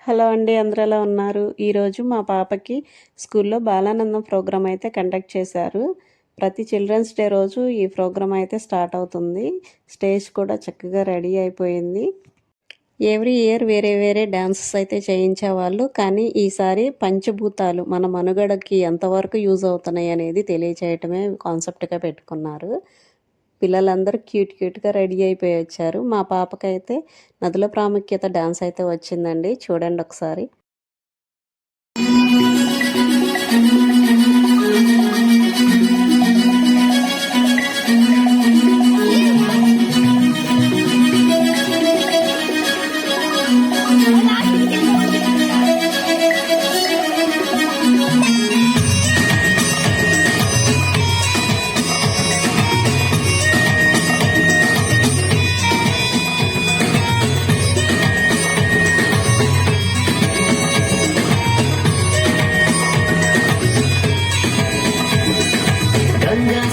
Hello అండి, అందరూ ఎలా ఉన్నారు? ఈరోజు మా పాపకి స్కూల్లో బాలానందం ప్రోగ్రామ్ అయితే కండక్ట్ చేశారు. ప్రతి చిల్డ్రన్స్ డే రోజు ఈ ప్రోగ్రామ్ అయితే స్టార్ట్ అవుతుంది. స్టేజ్ కూడా చక్కగా రెడీ అయిపోయింది. ఎవ్రీ ఇయర్ వేరే వేరే డాన్సెస్ అయితే చేయించేవాళ్ళు, కానీ ఈసారి పంచభూతాలు మన మనుగడకి ఎంతవరకు యూజ్ అవుతున్నాయి అనేది తెలియచేయటమే కాన్సెప్ట్గా పెట్టుకున్నారు. పిల్లలందరూ క్యూట్గా రెడీ అయిపోయి వచ్చారు. మా పాపకైతే నదుల ప్రాముఖ్యత డాన్స్ అయితే వచ్చిందండి, చూడండి ఒకసారి.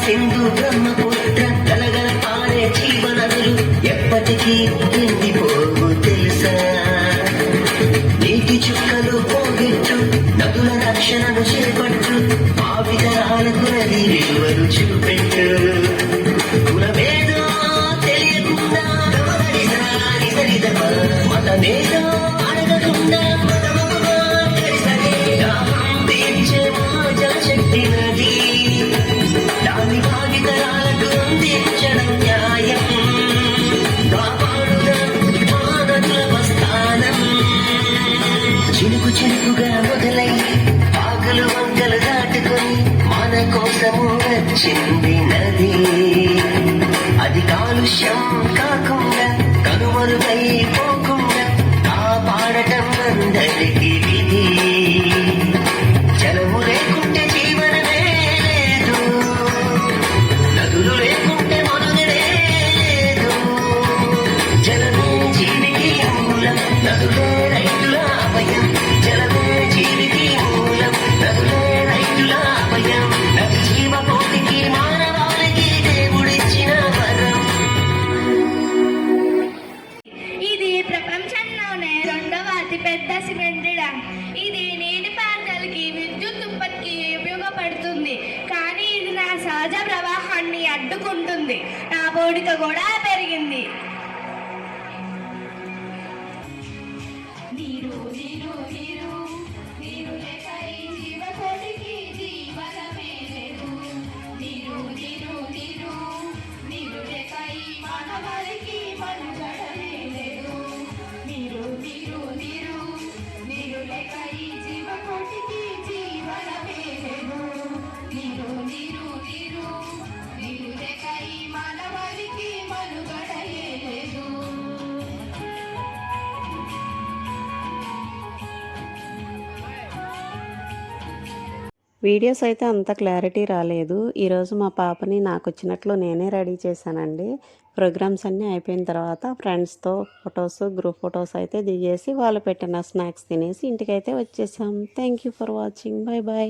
సింధు బ్రహ్మపుత్ర కలగల పారే జీవనదులు ఎప్పటికీ ఎండిపోవు తెలుసా. నీటి చుక్కలు పోగొట్టు నదుల రక్షణను చేపట్టు ఆ విధానాలకు నది విలువలు చూపెట్టు. కులమేదో తెలియకుండా మతమేదో అడగకుండా శక్తి నది దాని భావితరాలకు అందించడం న్యాయం. కాపాడుగా మానవ స్థానం చిలుకు చిలుకుగా మొదలై ఆకలు వంకలు దాటుకొని మన కోసము వచ్చింది నది. అది కాలుష్యం కాకుండా కనుమరుగైపోకుండా కాపాడటం అందరికీ విధి. జలము లేకుంటే జీవనమే లేదు, నదులు లేకుంటే మనుగడే లేదు. జలమే జీవికి మూలం, నదులే రైతుల అభయం. జలమే జీవికి మూలం, నదులే రైతుల అభయం. నది జీవకోటికి మానవాళికి దేవుడిచ్చిన వరం. ఇది ప్రపంచంలోనే రెండవ అతిపెద్ద సిమెంట్ డ్యామ్. ఇది నీటి పారుదలకి, విద్యుత్ ఉత్పత్తికి ఉపయోగపడుతుంది, కానీ ఇది నా సహజ ప్రవాహాన్ని అడ్డుకుంటుంది. నా పోడిక కూడా పెరిగింది. నీరు నీరు నీరు నీరు లేక ఈ జీవకోటికి జీవనమే లేదు. నీరు నీరు నీరు నీరు లేక ఈ మానవాళికి మనుగడనే లేదు. నీరు నీరు నీరు నీరు లేక ఈ జీవకోటికి జీవనమే లేదు. నీరు నీరు నీరు నీరు లేక ఈ మానవాళికి మనుగడనే లేదు. వీడియోస్ అయితే అంత క్లారిటీ రాలేదు. ఈరోజు మా పాపని నాకు వచ్చినట్లు నేనే రెడీ చేశానండి. ప్రోగ్రామ్స్ అన్నీ అయిపోయిన తర్వాత ఫ్రెండ్స్తో ఫొటోస్, గ్రూప్ ఫొటోస్ అయితే దిగేసి వాళ్ళు పెట్టిన స్నాక్స్ తినేసి ఇంటికైతే వచ్చేసాం. Thank you for watching. Bye bye.